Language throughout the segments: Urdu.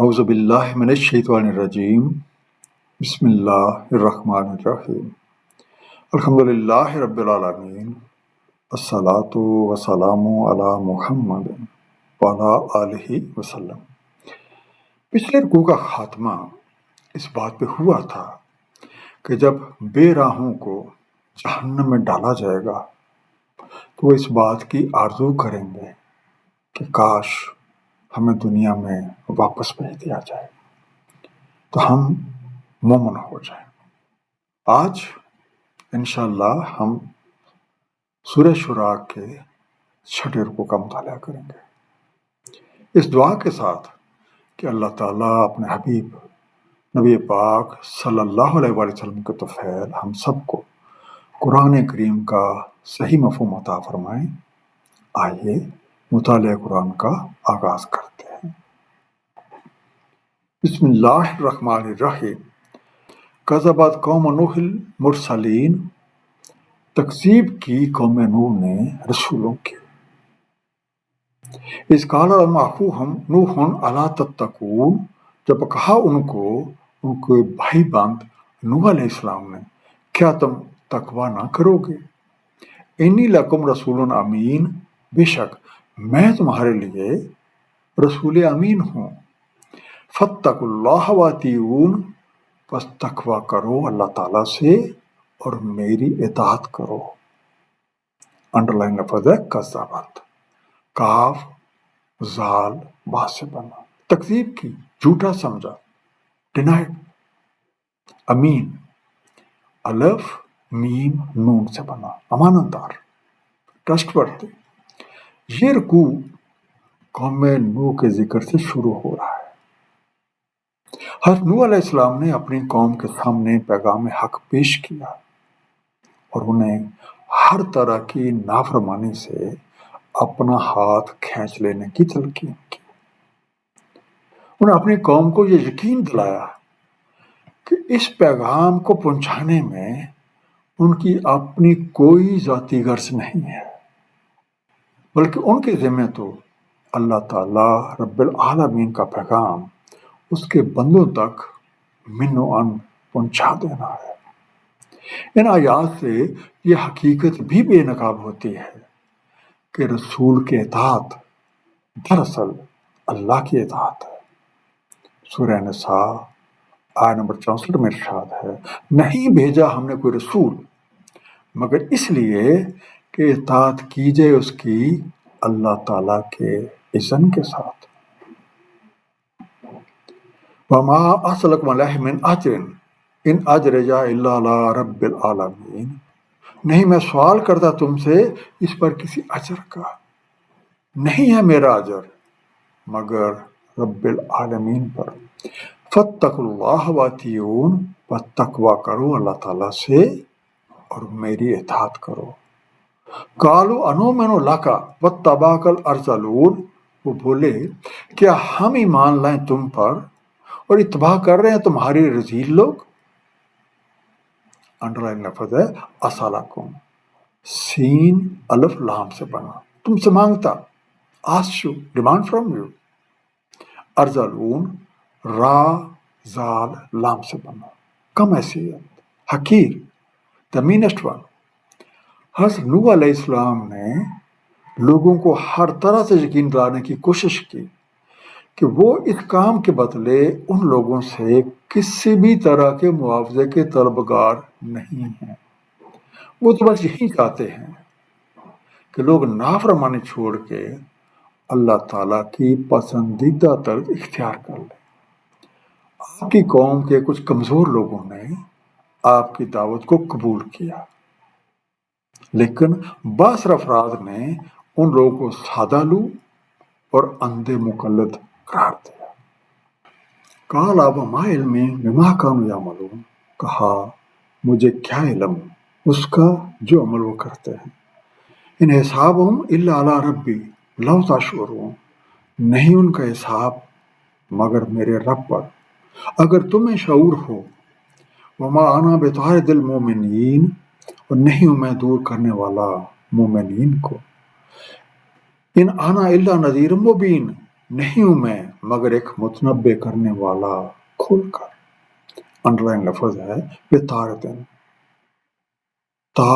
اعوذ باللہ من الشیطان الرجیم بسم اللہ الرحمن الرحیم الحمدللہ رب العالمین الصلاۃ والسلام علی محمد وعلی آلہ وسلم۔ پچھلے رکوع کا خاتمہ اس بات پہ ہوا تھا کہ جب بے راہوں کو جہنم میں ڈالا جائے گا تو وہ اس بات کی آرزو کریں گے کہ کاش ہمیں دنیا میں واپس بھیج دیا جائے تو ہم مومن ہو جائیں۔ آج انشاءاللہ ہم سورہ شورى کے 6 رکوع کا مطالعہ کریں گے، اس دعا کے ساتھ کہ اللہ تعالیٰ اپنے حبیب نبی پاک صلی اللہ علیہ وآلہ وسلم کے طفیل ہم سب کو قرآن کریم کا صحیح مفہوم عطا فرمائیں۔ آئیے مطالعہ قرآن کا آغاز کرتے ہیں۔ بسم اللہ الرحمن الرحیم۔ کذبت قوم نوح المرسلین، تکذیب کی قوم نوح نے رسولوں کی۔ اذ قال لهم اخوهم نوح الا تتقون، جب کہا ان کے بھائی بند نوح علیہ السلام نے کیا تم تقوی نہ کرو گے؟ انی لکم رسول امین، بے شک میں تمہارے لیے رسول امین ہوں۔ فاتقوا اللہ واطیعون، پس تقوی کرو اللہ تعالیٰ سے اور میری اطاعت کرو۔ انڈرلائن لفظ ہے کذبت، کاف زال با سے بنا، تکذیب کی، جھوٹا سمجھا، ڈینائڈ۔ امین الف میم نون سے بنا، امانت دار، ٹرسٹ ورتھی۔ یہ رکوع قوم نوح کے ذکر سے شروع ہو رہا ہے۔ حضرت نوح علیہ السلام نے اپنی قوم کے سامنے پیغام حق پیش کیا اور انہیں ہر طرح کی نافرمانی سے اپنا ہاتھ کھینچ لینے کی تلقین کی۔ انہیں اپنی قوم کو یہ یقین دلایا کہ اس پیغام کو پہنچانے میں ان کی اپنی کوئی ذاتی غرض نہیں ہے، بلکہ ان کے ذمہ تو اللہ تعالیٰ رب العالمین کا پیغام اس کے بندوں تک من و عن پہنچا دینا ہے۔ ان آیات سے یہ حقیقت بھی بے نقاب ہوتی ہے کہ رسول کی اطاعت دراصل اللہ کی اطاعت ہے۔ سورہ نساء آیت نمبر 64 میں ارشاد ہے، نہیں بھیجا ہم نے کوئی رسول مگر اس لیے کہ اطاعت کیجئے اس کی اللہ تعالیٰ کے اذن کے ساتھ۔ وما اسألکم علیہ من اجر ان اجریہ الا علی رب العالمین، نہیں میں سوال کرتا تم سے اس پر کسی اجر کا، نہیں ہے میرا اجر مگر رب العالمین پر۔ فاتقوا اللہ واطیعون، بس تقوی کرو اللہ تعالیٰ سے اور میری اطاعت کرو۔ قالوا انؤمن لک واتبعک الارذلون، وہ بولے کیا ہم ایمان لائیں تم پر اور اتباع کر رہے ہیں تمہاری رذیل لوگ۔ انڈرلائن لفظ ہے اسالکم، سین الف لام سے بنا، تم سے مانگتا، ask you, demand from you. ارذلون را زال لام سے بنا، کم حیثیت، حقیر، the meanest one۔ حضرت نوح علیہ السلام نے لوگوں کو ہر طرح سے یقین دلانے کی کوشش کی کہ وہ اس کام کے بدلے ان لوگوں سے کسی بھی طرح کے معاوضے کے طلبگار نہیں ہیں۔ وہ تو بس یہی چاہتے ہیں کہ لوگ نافرمانی چھوڑ کے اللہ تعالیٰ کی پسندیدہ طرز اختیار کر لیں۔ آپ کی قوم کے کچھ کمزور لوگوں نے آپ کی دعوت کو قبول کیا، لیکن باثر افراد نے ان لوگوں کو سادہ لو اور اندھے مقلد قرار دیا۔ قال وما علمی بما كانوا يعملون، کہا مجھے کیا علم اس کا جو عمل وہ کرتے ہیں۔ ان حسابهم الا علی ربی لو تشعرون، نہیں ان کا حساب مگر میرے رب پر اگر تمہیں شعور ہو۔ وما انا بطارد المؤمنین، اور نہیں ہوں میں دور کرنے والا مومنین کو۔ ان انا الا نذیر مبین، نہیں ہوں میں مگر ایک متنبع کرنے والا کھول کر. انڈر لائن لفظ ہے بتارتن، تا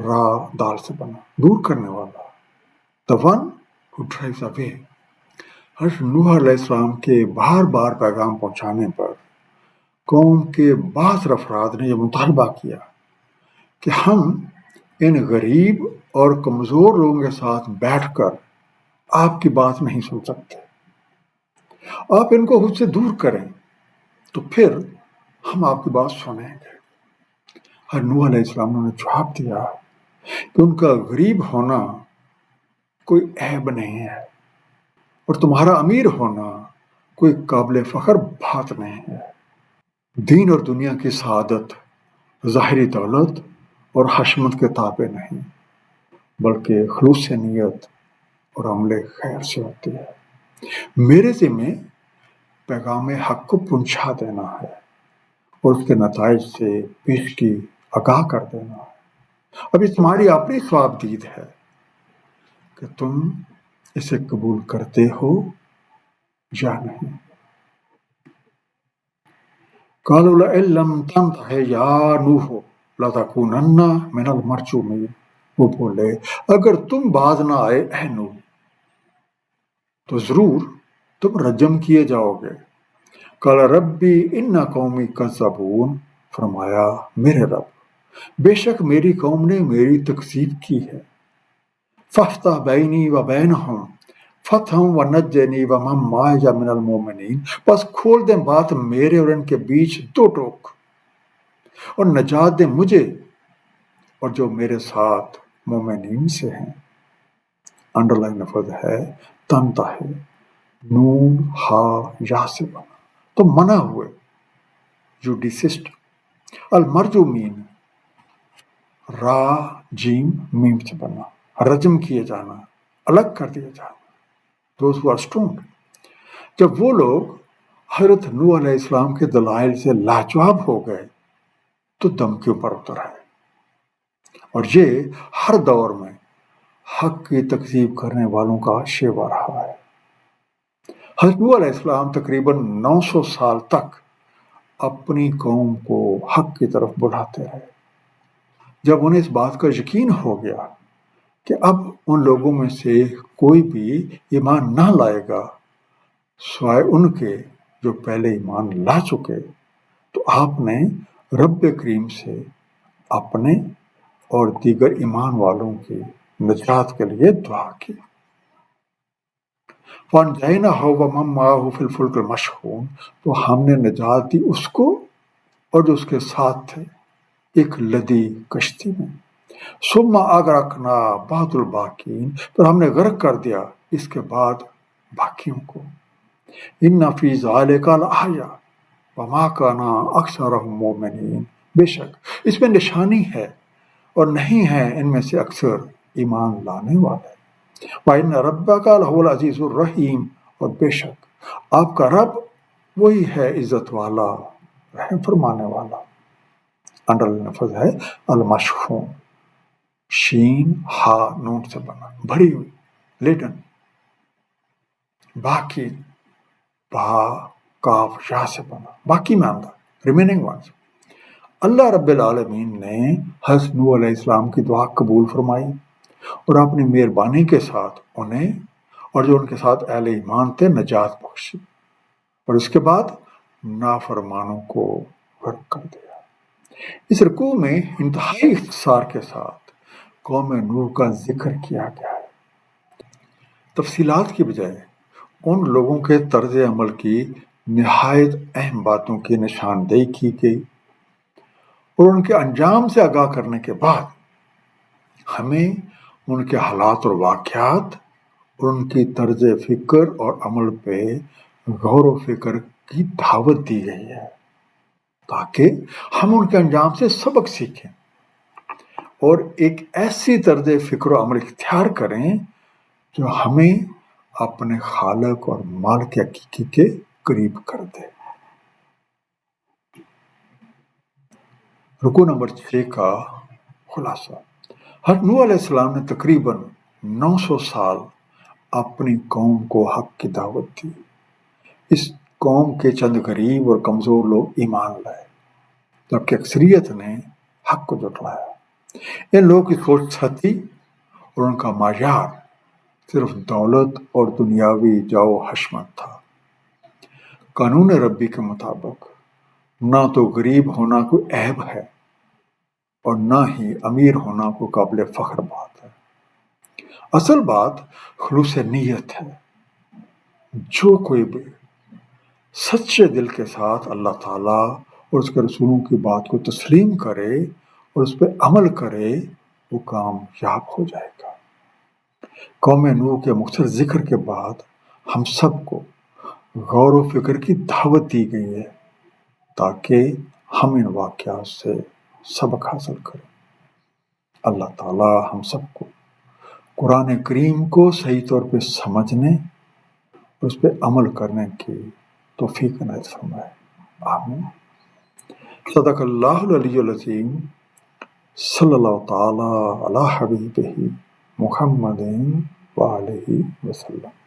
را دال سے بنا، دور کرنے والا. the one who drives away. حضرت نوح علیہ السلام کے بار بار پیغام پہنچانے پر قوم کے بعض افراد نے یہ مطالبہ کیا کہ ہم ان غریب اور کمزور لوگوں کے ساتھ بیٹھ کر آپ کی بات نہیں سن سکتے، آپ ان کو خود سے دور کریں تو پھر ہم آپ کی بات سنیں گے. حضرت نوح علیہ السلام نے جواب دیا کہ ان کا غریب ہونا کوئی عیب نہیں ہے اور تمہارا امیر ہونا کوئی قابل فخر بات نہیں ہے. دین اور دنیا کی سعادت ظاہری دولت اور حشمت کے تابع نہیں، بلکہ خلوص نیت اور عمل خیر سے ہوتی ہے. میرے ذمہ پیغام حق کو پہنچا دینا ہے اور اس کے نتائج سے پیش کی آگاہ کر دینا ہے. اب یہ تمہاری اپنی ثواب دید ہے کہ تم اسے قبول کرتے ہو یا نہیں. قالوا لئن لم تنته یا نوح لتکونن من المرجومین. وہ بولے اگر تم باز نہ آئے اے نوح تو ضرور تم رجم کیے جاؤ گے. قال ربی ان قومی کذبون. فرمایا میرے رب بے شک میری قوم نے میری تکذیب کی ہے. فافتح بینی و بینہم فتحا ونجنی ومن معی من المؤمنین. بس کھول دیں بات میرے اور ان کے بیچ دو ٹوک اور نجات دیں مجھے اور جو میرے ساتھ مومنین سے ہیں. انڈر لائن لفظ ہے تنتا ہے، نون ہا یا سے بنا تو منع ہوئے جو ڈیسسٹ. المرجومین را جیم میم سے بنا، رجم کیے جانا، الگ کر دیا جانا. Those who are stoned. جب وہ لوگ حضرت نوح علیہ السلام کے دلائل سے لاجواب ہو گئے تو دھمکیوں پر اتر آئے. اور یہ ہر دور میں حق کی تکذیب کرنے والوں کا شیوا رہا ہے. حضرت نوح علیہ السلام تقریباً 900 سال تک اپنی قوم کو حق کی طرف بلاتے رہے. جب انہیں اس بات کا یقین ہو گیا کہ اب ان لوگوں میں سے کوئی بھی ایمان نہ لائے گا سوائے ان کے جو پہلے ایمان لا چکے، تو آپ نے رب کریم سے اپنے اور دیگر ایمان والوں کی نجات کے لیے دعا کی. فَانْجَيْنَاهُ وَمَن مَّعَهُ فِي الْفُلْكِ الْمَشْحُونِ. تو ہم نے نجات دی اس کو اور جو اس کے ساتھ تھے ایک لدی کشتی میں. ثُمَّ أَغْرَقْنَا بَعْدُ الْبَاقِينَ. پھر ہم نے غرق کر دیا اس کے بعد باقیوں کو. إِنَّ فِي ذَلِكَ لَآيَةً وَمَا كَانَ أَكْثَرُهُم مُؤْمِنِينَ. بے شک اس میں نشانی ہے اور نہیں ہے ان میں سے اکثر ایمان لانے والے. وَإِنَّ رَبَّكَ لَهُوَ الْعَزِيزُ الرَّحِيمُ. اور بے شک آپ کا رب وہی ہے عزت والا، رحم فرمانے والا. انڈر لفظ ہے المشحون، شین ہا نون سے بنا، بھری ہوئی، لیڈن. باقی با کاف یا سے بنا، باقی ماندہ، ریمیننگ ونس. اللہ رب العالمین نے حضرت نوح علیہ السلام کی دعا قبول فرمائی اور اپنی مہربانی کے ساتھ انہیں اور جو ان کے ساتھ اہل ایمان تھے نجات بخشی، اور اس کے بعد نافرمانوں کو غرق کر دیا. اس رکوع میں انتہائی اختصار کے ساتھ قوم نوح کا ذکر کیا گیا ہے. تفصیلات کی بجائے ان لوگوں کے طرز عمل کی نہایت اہم باتوں کی نشاندہی کی گئی اور ان کے انجام سے آگاہ کرنے کے بعد ہمیں ان کے حالات اور واقعات اور ان کی طرز فکر اور عمل پہ غور و فکر کی دعوت دی گئی ہے تاکہ ہم ان کے انجام سے سبق سیکھیں اور ایک ایسی طرز فکر و عمل اختیار کریں جو ہمیں اپنے خالق اور مالک حقیقی کے قریب کر دے. رکوع نمبر 6 کا خلاصہ. حضرت نوح علیہ السلام نے تقریباً 900 سال اپنی قوم کو حق کی دعوت دی۔ اس قوم کے چند غریب اور کمزور لوگ ایمان لائے، جبکہ اکثریت نے حق کو جھٹلایا۔ ان لوگوں کی سوچ سطحی اور ان کا معیار صرف دولت اور دنیاوی جاؤ حشمت تھا۔ قانون ربی کے مطابق نہ تو غریب ہونا کوئی عیب ہے اور نہ ہی امیر ہونا کوئی قابل فخر بات ہے۔ اصل بات خلوص نیت ہے۔ جو کوئی بھی سچے دل کے ساتھ اللہ تعالیٰ اور اس کے رسولوں کی بات کو تسلیم کرے اور اس پہ عمل کرے، وہ کامیاب ہو جائے گا۔ قوم نوح کے مختصر ذکر کے بعد ہم سب کو غور و فکر کی دعوت دی گئی ہے تاکہ ہم ان واقعات سے سبق حاصل کریں۔ اللہ تعالیٰ ہم سب کو قرآن کریم کو صحیح طور پہ سمجھنے اور اس پہ عمل کرنے کی توفیق عنایت فرمائے۔ آمین۔ صدق اللہ العلی العظیم۔ صلی اللہ تعالی علی حبیبہ محمد وآلہ وسلم۔